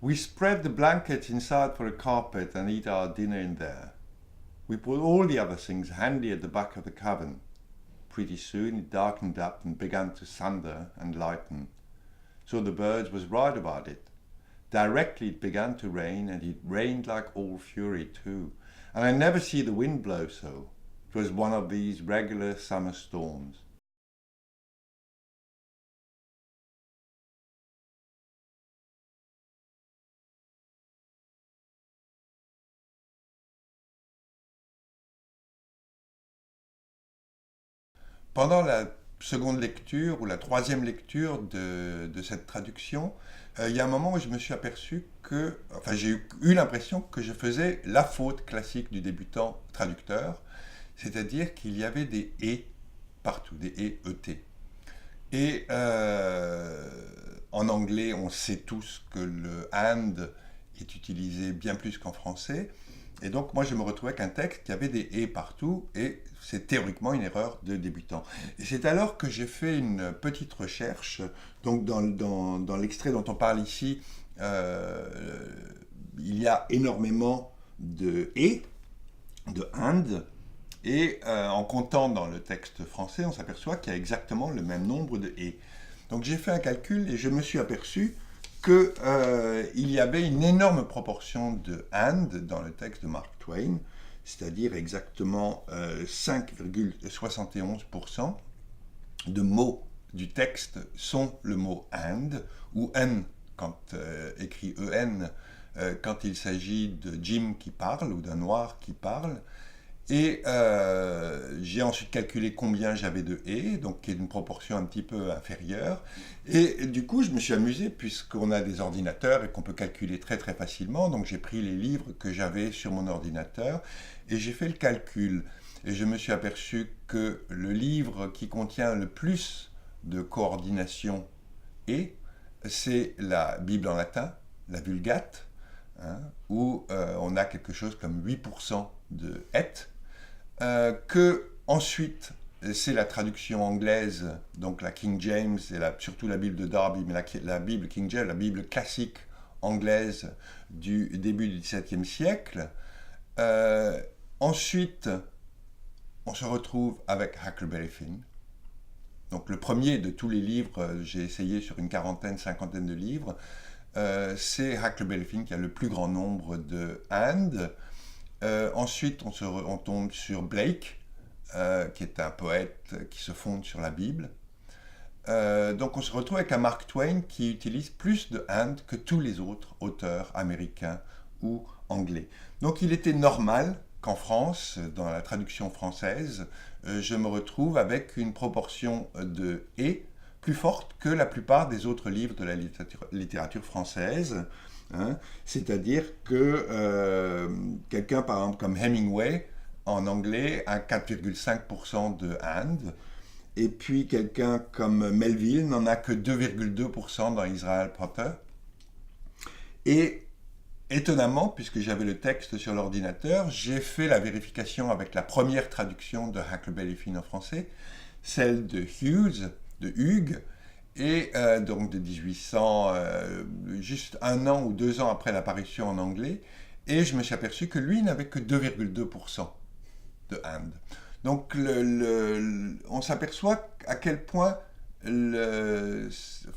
We spread the blankets inside for a carpet and eat our dinner in there. We put all the other things handy at the back of the cabin. Pretty soon it darkened up and began to thunder and lighten. So the birds was right about it. Directly it began to rain, and it rained like all fury too. And I never see the wind blow so. It was one of these regular summer storms. Pendant la seconde lecture ou la troisième lecture de cette traduction, il y a un moment où je me suis aperçu enfin j'ai eu l'impression que je faisais la faute classique du débutant traducteur, c'est-à-dire qu'il y avait des et partout, des et, et. Et en anglais, on sait tous que le and est utilisé bien plus qu'en français. Et donc, moi, je me retrouvais avec un texte qui avait des et partout, et c'est théoriquement une erreur de débutant. Et c'est alors que j'ai fait une petite recherche. Donc, dans l'extrait dont on parle ici, il y a énormément de et, de and, et en comptant dans le texte français, on s'aperçoit qu'il y a exactement le même nombre de et. Donc, j'ai fait un calcul et je me suis aperçu qu'il y avait une énorme proportion de and dans le texte de Mark Twain, c'est-à-dire exactement 5,71% de mots du texte sont le mot and ou n quand écrit en quand il s'agit de Jim qui parle ou d'un noir qui parle. Et j'ai ensuite calculé combien j'avais de et, donc qui est une proportion un petit peu inférieure. Et du coup, je me suis amusé, puisqu'on a des ordinateurs et qu'on peut calculer très très facilement. Donc j'ai pris les livres que j'avais sur mon ordinateur et j'ai fait le calcul. Et je me suis aperçu que le livre qui contient le plus de coordination et, c'est la Bible en latin, la Vulgate, hein, où on a quelque chose comme 8% de et. Que ensuite c'est la traduction anglaise, donc la King James et surtout la Bible de Darby, mais la Bible King James, la Bible classique anglaise du début du XVIIe siècle. Ensuite, on se retrouve avec Huckleberry Finn. Donc le premier de tous les livres, j'ai essayé sur une quarantaine, cinquantaine de livres, c'est Huckleberry Finn qui a le plus grand nombre de and. Ensuite, on tombe sur Blake, qui est un poète qui se fonde sur la Bible. Donc on se retrouve avec un Mark Twain qui utilise plus de and que tous les autres auteurs américains ou anglais. Donc il était normal qu'en France, dans la traduction française, je me retrouve avec une proportion de et plus forte que la plupart des autres livres de la littérature française. Hein, c'est-à-dire que quelqu'un, par exemple, comme Hemingway, en anglais, a 4,5% de and, et puis quelqu'un comme Melville n'en a que 2,2% dans Israel Potter. Et étonnamment, puisque j'avais le texte sur l'ordinateur, j'ai fait la vérification avec la première traduction de Huckleberry Finn en français, celle de Hugues, et donc de 1800, juste un an ou 2 ans après l'apparition en anglais, et je me suis aperçu que lui n'avait que 2,2% de and. Donc on s'aperçoit à quel point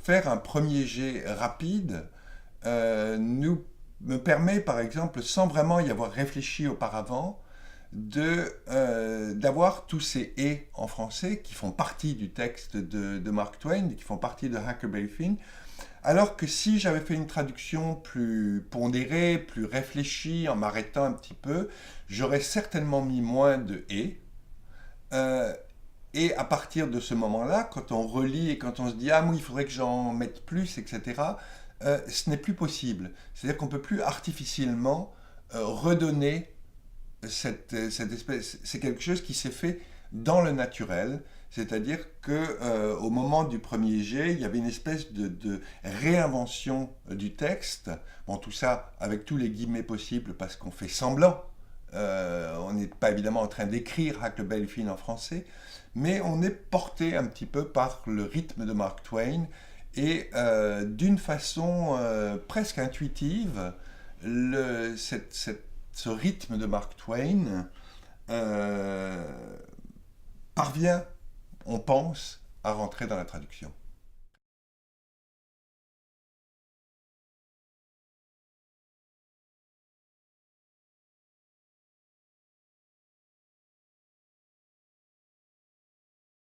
faire un premier jet rapide me permet, par exemple, sans vraiment y avoir réfléchi auparavant, d'avoir tous ces et en français qui font partie du texte de Mark Twain, qui font partie de Huckleberry Finn, alors que si j'avais fait une traduction plus pondérée, plus réfléchie, en m'arrêtant un petit peu, j'aurais certainement mis moins de et à partir de ce moment-là, quand on relit et quand on se dit « Ah oui, il faudrait que j'en mette plus, etc. », ce n'est plus possible. C'est-à-dire qu'on ne peut plus artificiellement redonner cette espèce, c'est quelque chose qui s'est fait dans le naturel, c'est-à-dire que au moment du premier jet, il y avait une espèce de réinvention du texte. Bon, tout ça avec tous les guillemets possibles parce qu'on fait semblant. On n'est pas évidemment en train d'écrire Huckleberry Finn en français, mais on est porté un petit peu par le rythme de Mark Twain Et d'une façon presque intuitive, ce rythme de Mark Twain parvient, on pense, à rentrer dans la traduction.